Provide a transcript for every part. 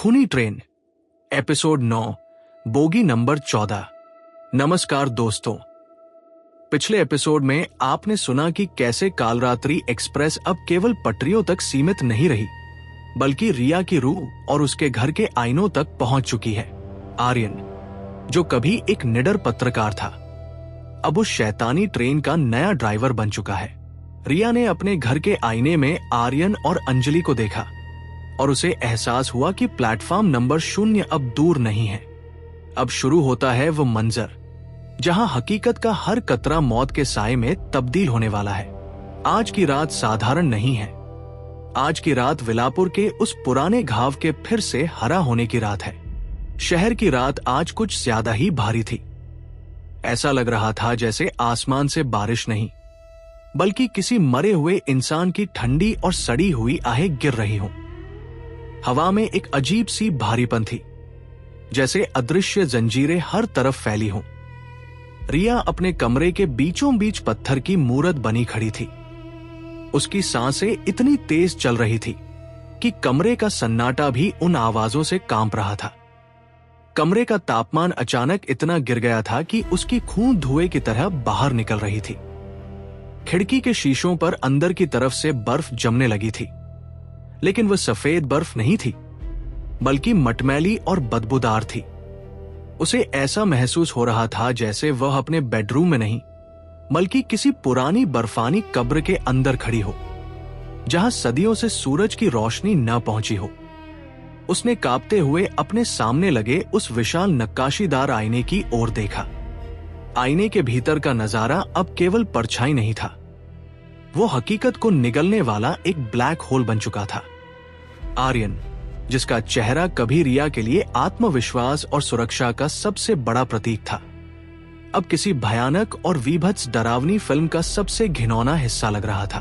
खूनी train, episode 9, bogie number 14। नमस्कार दोस्तों, पिछले एपिसोड में आपने सुना कि कैसे कालरात्रि एक्सप्रेस अब केवल पटरियों तक सीमित नहीं रही, बल्कि रिया की रूह और उसके घर के आईनों तक पहुंच चुकी है। आर्यन, जो कभी एक निडर पत्रकार था, अब उस शैतानी ट्रेन का नया ड्राइवर बन चुका है। रिया ने अपने घर के आईने में आर्यन और अंजलि को देखा और उसे एहसास हुआ कि प्लेटफॉर्म नंबर 0 अब दूर नहीं है। अब शुरू होता है वो मंजर जहां हकीकत का हर कतरा मौत के साए में तब्दील होने वाला है। आज की रात साधारण नहीं है। आज की रात विलापुर के उस पुराने घाव के फिर से हरा होने की रात है। शहर की रात आज कुछ ज्यादा ही भारी थी। ऐसा लग रहा था जैसे आसमान से बारिश नहीं, बल्कि किसी मरे हुए इंसान की ठंडी और सड़ी हुई आहें गिर रही हों। हवा में एक अजीब सी भारीपन थी, जैसे अदृश्य जंजीरें हर तरफ फैली हों। रिया अपने कमरे के बीचों बीच पत्थर की मूरत बनी खड़ी थी। उसकी सांसें इतनी तेज चल रही थी कि कमरे का सन्नाटा भी उन आवाजों से कांप रहा था। कमरे का तापमान अचानक इतना गिर गया था कि उसकी खून धुएं की तरह बाहर निकल रही थी। खिड़की के शीशों पर अंदर की तरफ से बर्फ जमने लगी थी, लेकिन वह सफेद बर्फ नहीं थी, बल्कि मटमैली और बदबूदार थी। उसे ऐसा महसूस हो रहा था जैसे वह अपने बेडरूम में नहीं, बल्कि किसी पुरानी बर्फानी कब्र के अंदर खड़ी हो, जहां सदियों से सूरज की रोशनी न पहुंची हो। उसने कांपते हुए अपने सामने लगे उस विशाल नक्काशीदार आईने की ओर देखा। आईने के भीतर का नजारा अब केवल परछाई नहीं था, वो हकीकत को निगलने वाला एक ब्लैक होल बन चुका था। आर्यन, जिसका चेहरा कभी रिया के लिए आत्मविश्वास और सुरक्षा का सबसे बड़ा प्रतीक था, अब किसी भयानक और वीभत्स डरावनी फिल्म का सबसे घिनौना हिस्सा लग रहा था।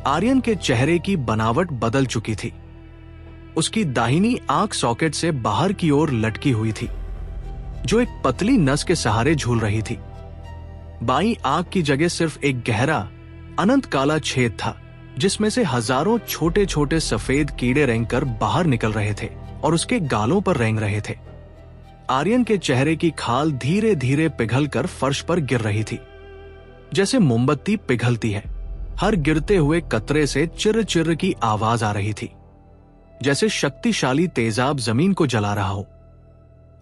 आर्यन के चेहरे की बनावट बदल चुकी थी। उसकी दाहिनी आंख सॉकेट से बाहर की ओर लटकी हुई थी, जो एक पतली नस के सहारे झूल रही थी। बाईं आंख की जगह सिर्फ एक गहरा अनंत काला छेद था, जिसमें से हजारों छोटे छोटे सफेद कीड़े रेंगकर बाहर निकल रहे थे और उसके गालों पर रेंग रहे थे। आर्यन के चेहरे की खाल धीरे धीरे पिघलकर फर्श पर गिर रही थी, जैसे मोमबत्ती पिघलती है। हर गिरते हुए कतरे से चिर चिर की आवाज आ रही थी, जैसे शक्तिशाली तेजाब जमीन को जला रहा हो।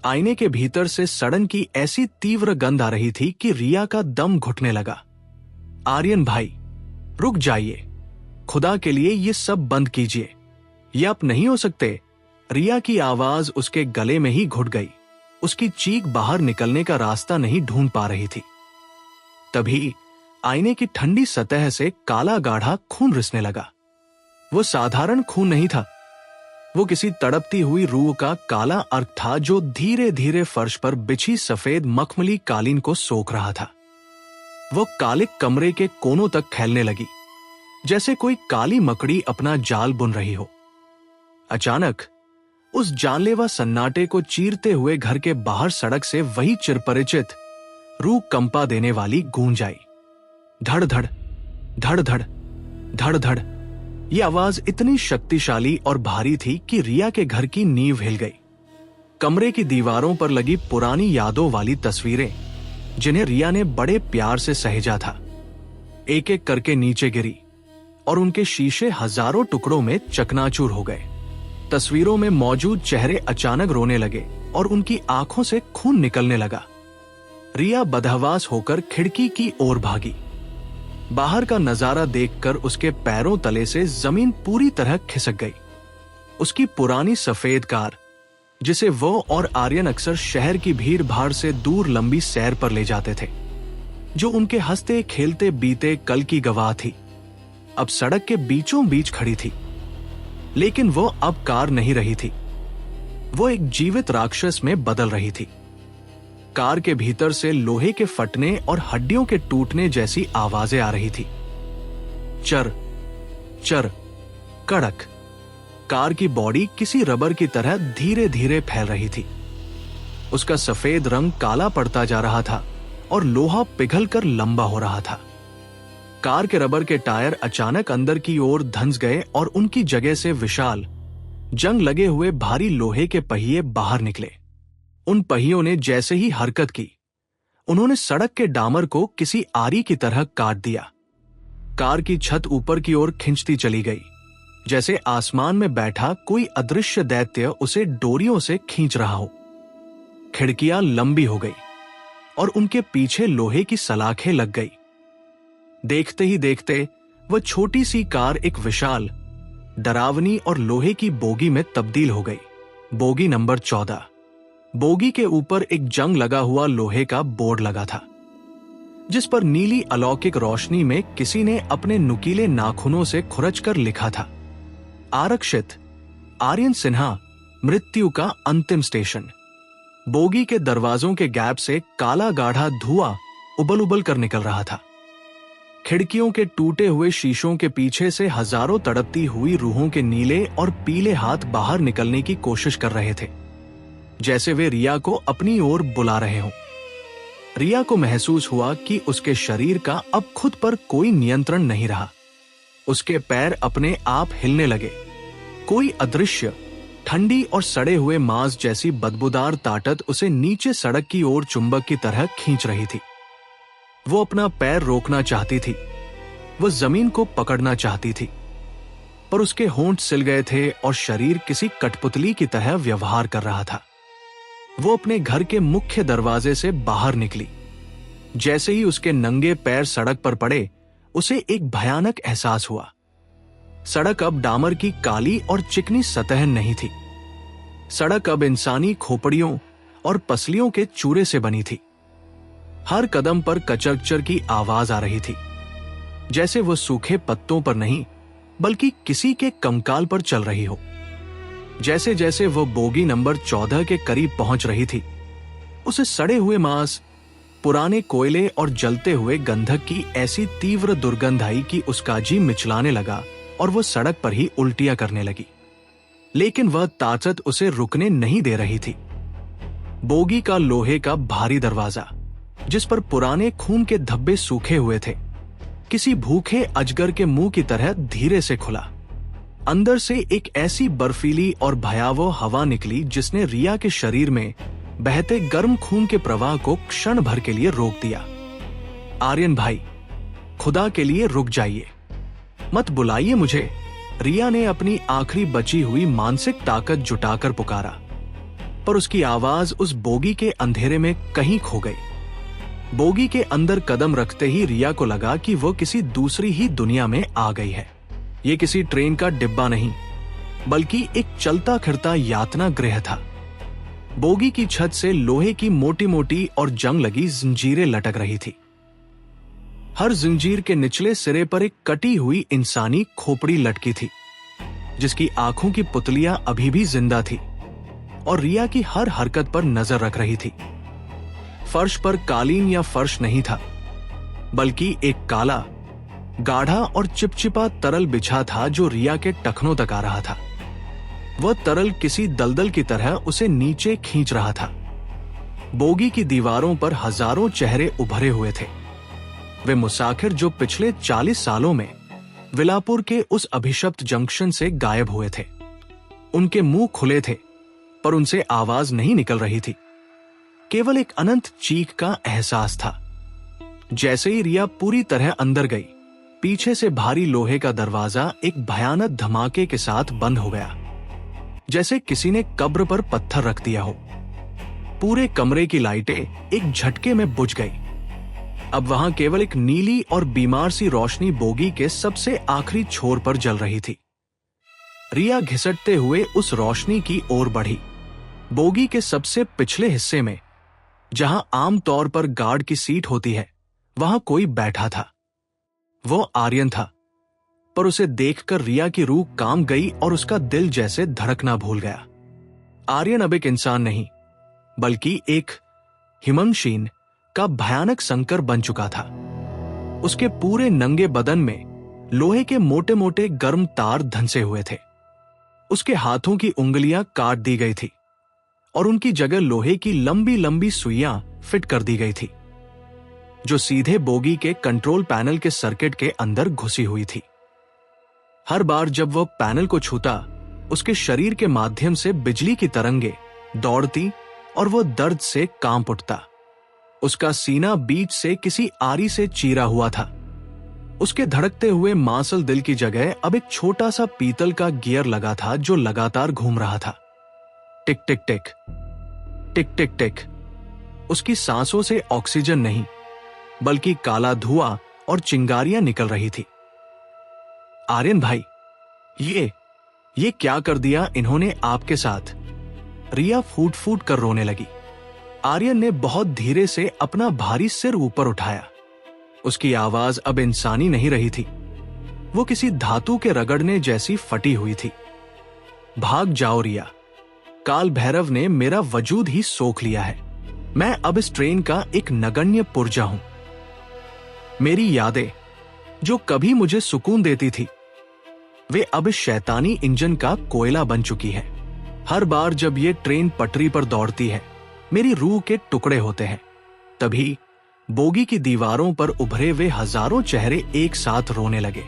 आईने के भीतर से सड़न की ऐसी तीव्र गंध आ रही थी कि रिया का दम घुटने लगा। आर्यन भाई, रुक जाइए, खुदा के लिए ये सब बंद कीजिए, ये अब नहीं हो सकते। रिया की आवाज उसके गले में ही घुट गई। उसकी चीख बाहर निकलने का रास्ता नहीं ढूंढ पा रही थी। तभी आईने की ठंडी सतह से काला गाढ़ा खून रिसने लगा। वो साधारण खून नहीं था, वो किसी तड़पती हुई रूह का काला अर्क था, जो धीरे धीरे फर्श पर बिछी सफेद मखमली कालीन को सोख रहा था। वो कालिक कमरे के कोनों तक फैलने लगी, जैसे कोई काली मकड़ी अपना जाल बुन रही हो। अचानक उस जानलेवा सन्नाटे को चीरते हुए घर के बाहर सड़क से वही चिरपरिचित रूह कंपा देने वाली गूंज आई। धड़ धड़ धड़ धड़ धड़ धड़। यह आवाज इतनी शक्तिशाली और भारी थी कि रिया के घर की नींव हिल गई। कमरे की दीवारों पर लगी पुरानी यादों वाली तस्वीरें, जिन्हें रिया ने बड़े प्यार से सहेजा था, एक एक करके नीचे गिरी और उनके शीशे हजारों टुकड़ों में चकनाचूर हो गए। तस्वीरों में मौजूद चेहरे अचानक रोने लगे और उनकी आंखों से खून निकलने लगा। रिया बदहवास होकर खिड़की की ओर भागी। बाहर का नजारा देखकर उसके पैरों तले से जमीन पूरी तरह खिसक गई। उसकी पुरानी सफेद कार, जिसे वो और आर्यन अक्सर शहर की भीड़ भाड़ से दूर लंबी सैर पर ले जाते थे, जो उनके हंसते खेलते बीते कल की गवाह थी, अब सड़क के बीचों बीच खड़ी थी। लेकिन वो अब कार नहीं रही थी, वो एक जीवित राक्षस में बदल रही थी। कार के भीतर से लोहे के फटने और हड्डियों के टूटने जैसी आवाजें आ रही थी। चर चर कड़क। कार की बॉडी किसी रबर की तरह धीरे धीरे फैल रही थी। उसका सफेद रंग काला पड़ता जा रहा था और लोहा पिघलकर लंबा हो रहा था। कार के रबर के टायर अचानक अंदर की ओर धंस गए और उनकी जगह से विशाल, जंग लगे हुए भारी लोहे के पहिए बाहर निकले। उन पहियों ने जैसे ही हरकत की, उन्होंने सड़क के डामर को किसी आरी की तरह काट दिया। कार की छत ऊपर की ओर खिंचती चली गई, जैसे आसमान में बैठा कोई अदृश्य दैत्य उसे डोरियों से खींच रहा हो। खिड़कियां लंबी हो गई और उनके पीछे लोहे की सलाखें लग गई। देखते ही देखते वह छोटी सी कार एक विशाल, डरावनी और लोहे की बोगी में तब्दील हो गई। Bogie number 14। बोगी के ऊपर एक जंग लगा हुआ लोहे का बोर्ड लगा था, जिस पर नीली अलौकिक रोशनी में किसी ने अपने नुकीले नाखूनों से खुरचकर लिखा था, आरक्षित, आर्यन सिन्हा, मृत्यु का अंतिम स्टेशन। बोगी के दरवाजों के गैप से काला गाढ़ा धुआं उबल उबल कर निकल रहा था। खिड़कियों के टूटे हुए शीशों के पीछे से हजारों तड़पती हुई रूहों के नीले और पीले हाथ बाहर निकलने की कोशिश कर रहे थे, जैसे वे रिया को अपनी ओर बुला रहे हों। रिया को महसूस हुआ कि उसके शरीर का अब खुद पर कोई नियंत्रण नहीं रहा। उसके पैर अपने आप हिलने लगे। कोई अदृश्य, ठंडी और सड़े हुए मांस जैसी बदबूदार ताकत उसे नीचे सड़क की ओर चुंबक की तरह खींच रही थी। वो अपना पैर रोकना चाहती थी, वो जमीन को पकड़ना चाहती थी, पर उसके होंठ सिल गए थे और शरीर किसी कठपुतली की तरह व्यवहार कर रहा था। वो अपने घर के मुख्य दरवाजे से बाहर निकली। जैसे ही उसके नंगे पैर सड़क पर पड़े, उसे एक भयानक एहसास हुआ। सड़क अब डामर की काली और चिकनी सतह नहीं थी। सड़क अब इंसानी खोपड़ियों और पसलियों के चूरे से बनी थी। हर कदम पर कचर-कचर की आवाज आ रही थी, जैसे वो सूखे पत्तों पर नहीं, बल्कि किसी के कंकाल पर चल रही हो। जैसे जैसे वो बोगी नंबर 14 के करीब पहुंच रही थी, उसे सड़े हुए मांस, पुराने कोयले और जलते हुए गंधक की ऐसी तीव्र दुर्गंध आई कि उसका जी मिचलाने लगा और वो सड़क पर ही उल्टियां करने लगी। लेकिन वह ताकत उसे रुकने नहीं दे रही थी। बोगी का लोहे का भारी दरवाजा, जिस पर पुराने खून के धब्बे सूखे हुए थे, किसी भूखे अजगर के मुंह की तरह धीरे से खुला। अंदर से एक ऐसी बर्फीली और भयावह हवा निकली जिसने रिया के शरीर में बहते गर्म खून के प्रवाह को क्षण भर के लिए रोक दिया। आर्यन भाई, खुदा के लिए रुक जाइए, मत बुलाइए मुझे, रिया ने अपनी आखिरी बची हुई मानसिक ताकत जुटाकर पुकारा, पर उसकी आवाज उस बोगी के अंधेरे में कहीं खो गई। बोगी के अंदर कदम रखते ही रिया को लगा कि वो किसी दूसरी ही दुनिया में आ गई है। ये किसी ट्रेन का डिब्बा नहीं, बल्कि एक चलता फिरता यातना गृह था। बोगी की छत से लोहे की मोटी मोटी और जंग लगी जंजीरें लटक रही थी। हर जंजीर के निचले सिरे पर एक कटी हुई इंसानी खोपड़ी लटकी थी, जिसकी आंखों की पुतलियां अभी भी जिंदा थी और रिया की हर हरकत पर नजर रख रही थी। फर्श पर कालीन या फर्श नहीं था, बल्कि एक काला, गाढ़ा और चिपचिपा तरल बिछा था जो रिया के टखनों तक आ रहा था। वह तरल किसी दलदल की तरह उसे नीचे खींच रहा था। बोगी की दीवारों पर हजारों चेहरे उभरे हुए थे। वे मुसाफिर जो पिछले 40 सालों में विलापुर के उस अभिशप्त जंक्शन से गायब हुए थे। उनके मुंह खुले थे, पर उनसे आवाज नहीं निकल रही थी। केवल एक अनंत चीख का एहसास था। जैसे ही रिया पूरी तरह अंदर गई, पीछे से भारी लोहे का दरवाजा एक भयानक धमाके के साथ बंद हो गया, जैसे किसी ने कब्र पर पत्थर रख दिया हो। पूरे कमरे की लाइटें एक झटके में बुझ गई। अब वहां केवल एक नीली और बीमार सी रोशनी बोगी के सबसे आखिरी छोर पर जल रही थी। रिया घिसटते हुए उस रोशनी की ओर बढ़ी। बोगी के सबसे पिछले हिस्से में, जहां आमतौर पर गार्ड की सीट होती है, वहां कोई बैठा था। वो आर्यन था, पर उसे देखकर रिया की रूह कांप गई और उसका दिल जैसे धड़कना भूल गया। आर्यन अब एक इंसान नहीं, बल्कि एक हिमंगशीन का भयानक संकर बन चुका था। उसके पूरे नंगे बदन में लोहे के मोटे मोटे गर्म तार धंसे हुए थे। उसके हाथों की उंगलियां काट दी गई थी और उनकी जगह लोहे की लंबी लंबी सुइयां फिट कर दी गई थी, जो सीधे बोगी के कंट्रोल पैनल के सर्किट के अंदर घुसी हुई थी। हर बार जब वह पैनल को छूता, उसके शरीर के माध्यम से बिजली की तरंगे दौड़ती और वो दर्द से कांप उठता। उसका सीना बीच से किसी आरी से चीरा हुआ था। उसके धड़कते हुए मांसल दिल की जगह अब एक छोटा सा पीतल का गियर लगा था जो लगातार घूम रहा था। टिक टिक टिक, टिक टिक टिक। उसकी सांसों से ऑक्सीजन नहीं बल्कि काला धुआं और चिंगारियां निकल रही थी। आर्यन भाई, ये क्या कर दिया इन्होंने आपके साथ? रिया फूट फूट कर रोने लगी। आर्यन ने बहुत धीरे से अपना भारी सिर ऊपर उठाया। उसकी आवाज अब इंसानी नहीं रही थी, वो किसी धातु के रगड़ने जैसी फटी हुई थी। भाग जाओ रिया, काल भैरव ने मेरा वजूद ही सोख लिया है। मैं अब इस ट्रेन का एक नगण्य पुर्जा हूं। मेरी यादें जो कभी मुझे सुकून देती थी, वे अब इस शैतानी इंजन का कोयला बन चुकी है। हर बार जब ये ट्रेन पटरी पर दौड़ती है, मेरी रूह के टुकड़े होते हैं। तभी बोगी की दीवारों पर उभरे वे हजारों चेहरे एक साथ रोने लगे।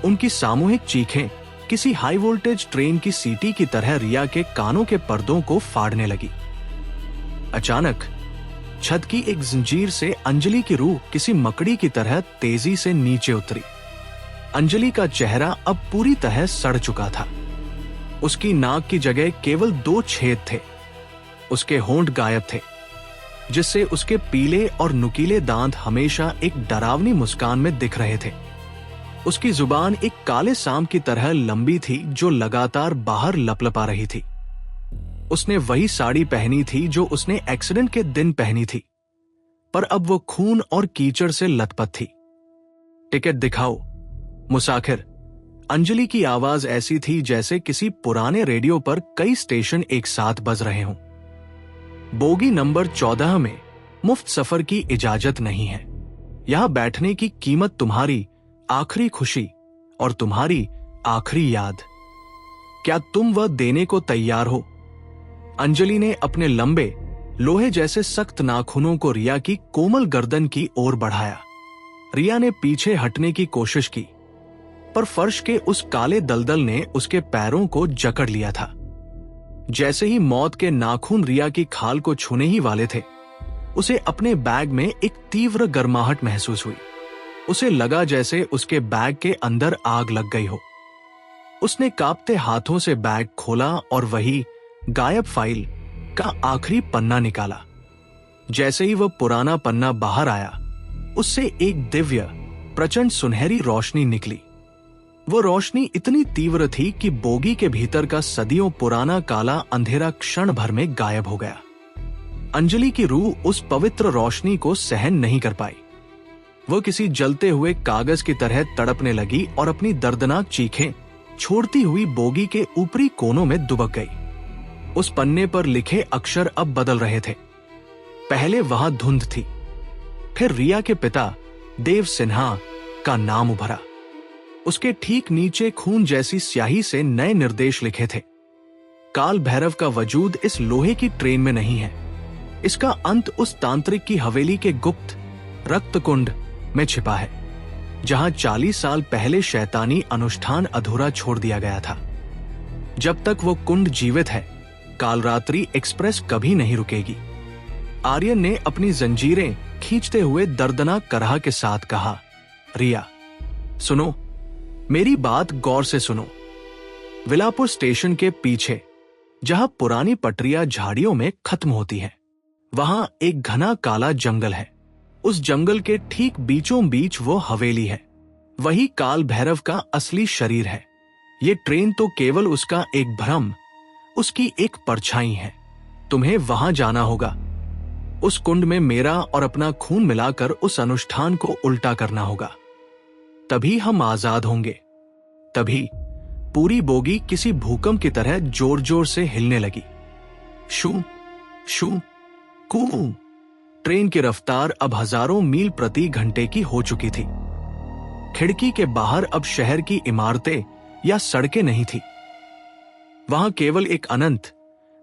उनकी सामूहिक चीखें किसी हाई वोल्टेज ट्रेन की सीटी की तरह रिया के कानों के पर्दों को फाड़ने लगी। अचानक छत की एक जंजीर से अंजलि की रूह किसी मकड़ी की तरह तेजी से नीचे उतरी। अंजलि का चेहरा अब पूरी तरह सड़ चुका था। उसकी नाक की जगह केवल 2 छेद थे। उसके होंठ गायब थे, जिससे उसके पीले और नुकीले दांत हमेशा एक डरावनी मुस्कान में दिख रहे थे। उसकी जुबान एक काले सांप की तरह लंबी थी जो लगातार बाहर लपलपा रही थी। उसने वही साड़ी पहनी थी जो उसने एक्सीडेंट के दिन पहनी थी, पर अब वो खून और कीचड़ से लथपथ थी। टिकट दिखाओ मुसाफिर। अंजलि की आवाज ऐसी थी जैसे किसी पुराने रेडियो पर कई स्टेशन एक साथ बज रहे हों। बोगी नंबर 14 में मुफ्त सफर की इजाजत नहीं है। यहां बैठने की कीमत तुम्हारी आखिरी खुशी और तुम्हारी आखिरी याद। क्या तुम वह देने को तैयार हो? अंजलि ने अपने लंबे लोहे जैसे सख्त नाखूनों को रिया की कोमल गर्दन की ओर बढ़ाया। रिया ने पीछे हटने की कोशिश की, पर फर्श के उस काले दलदल ने उसके पैरों को जकड़ लिया था। जैसे ही मौत के नाखून रिया की खाल को छूने ही वाले थे, उसे अपने बैग में एक तीव्र गर्माहट महसूस हुई। उसे लगा जैसे उसके बैग के अंदर आग लग गई हो। उसने कांपते हाथों से बैग खोला और वही गायब फाइल का आखिरी पन्ना निकाला। जैसे ही वह पुराना पन्ना बाहर आया, उससे एक दिव्य प्रचंड सुनहरी रोशनी निकली। वो रोशनी इतनी तीव्र थी कि बोगी के भीतर का सदियों पुराना काला अंधेरा क्षण भर में गायब हो गया। अंजलि की रूह उस पवित्र रोशनी को सहन नहीं कर पाई। वो किसी जलते हुए कागज की तरह तड़पने लगी और अपनी दर्दनाक चीखें छोड़ती हुई बोगी के ऊपरी कोनों में दुबक गई। उस पन्ने पर लिखे अक्षर अब बदल रहे थे। पहले वहां धुंध थी, फिर रिया के पिता देव सिन्हा का नाम उभरा। उसके ठीक नीचे खून जैसी स्याही से नए निर्देश लिखे थे। काल भैरव का वजूद इस लोहे की ट्रेन में नहीं है। इसका अंत उस तांत्रिक की हवेली के गुप्त रक्त कुंड में छिपा है, जहां 40 साल पहले शैतानी अनुष्ठान अधूरा छोड़ दिया गया था। जब तक वो कुंड जीवित है, कालरात्रि एक्सप्रेस कभी नहीं रुकेगी। आर्यन ने अपनी जंजीरें खींचते हुए दर्दनाक कराह के साथ कहा, रिया सुनो, मेरी बात गौर से सुनो। विलापुर स्टेशन के पीछे, जहां पुरानी पटरियां झाड़ियों में खत्म होती हैं, वहां एक घना काला जंगल है। उस जंगल के ठीक बीचों बीच वो हवेली है। वही काल भैरव का असली शरीर है। ये ट्रेन तो केवल उसका एक भ्रम, उसकी एक परछाई है। तुम्हें वहां जाना होगा। उस कुंड में मेरा और अपना खून मिलाकर उस अनुष्ठान को उल्टा करना होगा। तभी हम आजाद होंगे। तभी पूरी बोगी किसी भूकंप की तरह जोर जोर से हिलने लगी। शू शू कू। ट्रेन की रफ्तार अब हजारों मील प्रति घंटे की हो चुकी थी। खिड़की के बाहर अब शहर की इमारतें या सड़कें नहीं थी। वहां केवल एक अनंत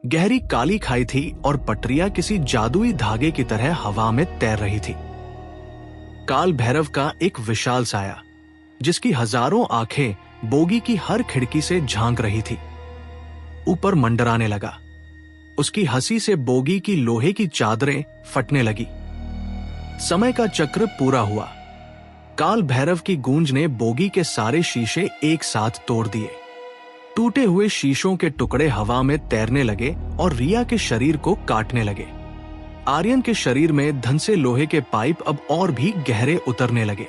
गहरी काली खाई थी और पटरियां किसी जादुई धागे की तरह हवा में तैर रही थी। काल भैरव का एक विशाल साया, जिसकी हजारों आंखें बोगी की हर खिड़की से झांक रही थी, ऊपर मंडराने लगा। उसकी हंसी से बोगी की लोहे की चादरें फटने लगी। समय का चक्र पूरा हुआ। काल भैरव की गूंज ने बोगी के सारे शीशे एक साथ तोड़ दिए। टूटे हुए शीशों के टुकड़े हवा में तैरने लगे और रिया के शरीर को काटने लगे। आर्यन के शरीर में धंसे लोहे के पाइप अब और भी गहरे उतरने लगे,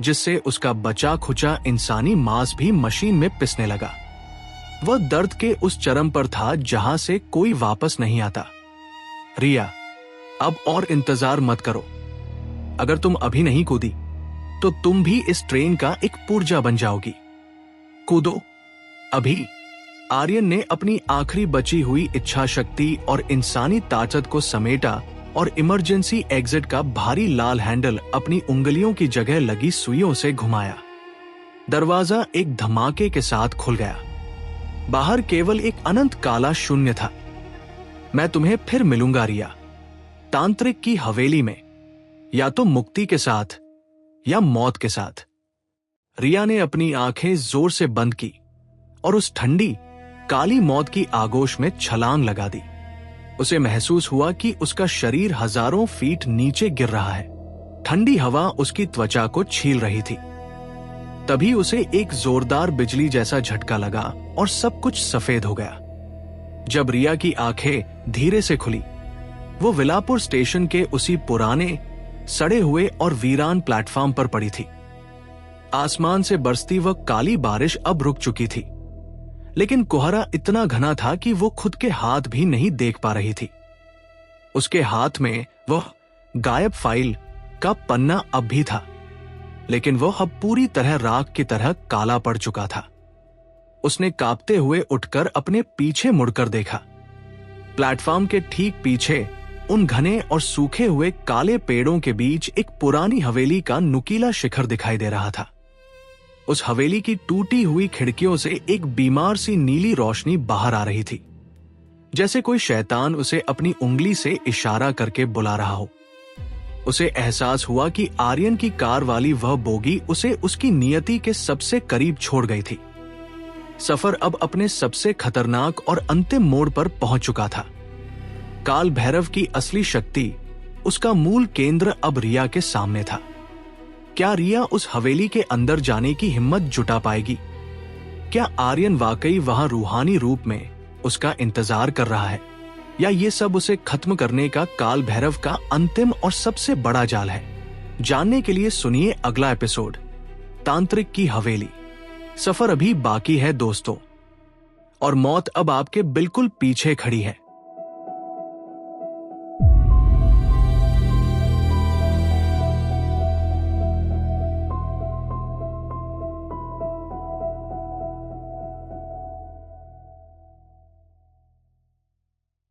जिससे उसका बचा खुचा इंसानी मांस भी मशीन में पिसने लगा। वह दर्द के उस चरम पर था जहां से कोई वापस नहीं आता। रिया, अब और इंतजार मत करो। अगर तुम अभी नहीं कूदी तो तुम भी इस ट्रेन का एक पुर्जा बन जाओगी। कूदो अभी। आर्यन ने अपनी आखिरी बची हुई इच्छा शक्ति और इंसानी ताकत को समेटा और इमरजेंसी एग्जिट का भारी लाल हैंडल अपनी उंगलियों की जगह लगी सुइयों से घुमाया। दरवाजा एक धमाके के साथ खुल गया। बाहर केवल एक अनंत काला शून्य था। मैं तुम्हें फिर मिलूंगा रिया, तांत्रिक की हवेली में, या तो मुक्ति के साथ या मौत के साथ। रिया ने अपनी आंखें जोर से बंद की और उस ठंडी काली मौत की आगोश में छलांग लगा दी। उसे महसूस हुआ कि उसका शरीर हजारों फीट नीचे गिर रहा है। ठंडी हवा उसकी त्वचा को छील रही थी। तभी उसे एक जोरदार बिजली जैसा झटका लगा और सब कुछ सफेद हो गया। जब रिया की आंखें धीरे से खुली, वो विलापुर स्टेशन के उसी पुराने सड़े हुए और वीरान प्लेटफॉर्म पर पड़ी थी। आसमान से बरसती वह काली बारिश अब रुक चुकी थी, लेकिन कोहरा इतना घना था कि वो खुद के हाथ भी नहीं देख पा रही थी। उसके हाथ में वह गायब फाइल का पन्ना अब भी था, लेकिन वह अब पूरी तरह राख की तरह काला पड़ चुका था। उसने कांपते हुए उठकर अपने पीछे मुड़कर देखा। प्लेटफॉर्म के ठीक पीछे उन घने और सूखे हुए काले पेड़ों के बीच एक पुरानी हवेली का नुकीला शिखर दिखाई दे रहा था। उस हवेली की टूटी हुई खिड़कियों से एक बीमार सी नीली रोशनी बाहर आ रही थी, जैसे कोई शैतान उसे अपनी उंगली से इशारा करके बुला रहा हो। उसे एहसास हुआ कि आर्यन की कार वाली वह बोगी उसे उसकी नियति के सबसे करीब छोड़ गई थी। सफर अब अपने सबसे खतरनाक और अंतिम मोड़ पर पहुंच चुका था। काल भैरव की असली शक्ति, उसका मूल केंद्र अब रिया के सामने था। क्या रिया उस हवेली के अंदर जाने की हिम्मत जुटा पाएगी? क्या आर्यन वाकई वहां रूहानी रूप में उसका इंतजार कर रहा है, या ये सब उसे खत्म करने का काल भैरव का अंतिम और सबसे बड़ा जाल है? जानने के लिए सुनिए अगला एपिसोड, तांत्रिक की हवेली। सफर अभी बाकी है दोस्तों, और मौत अब आपके बिल्कुल पीछे खड़ी है।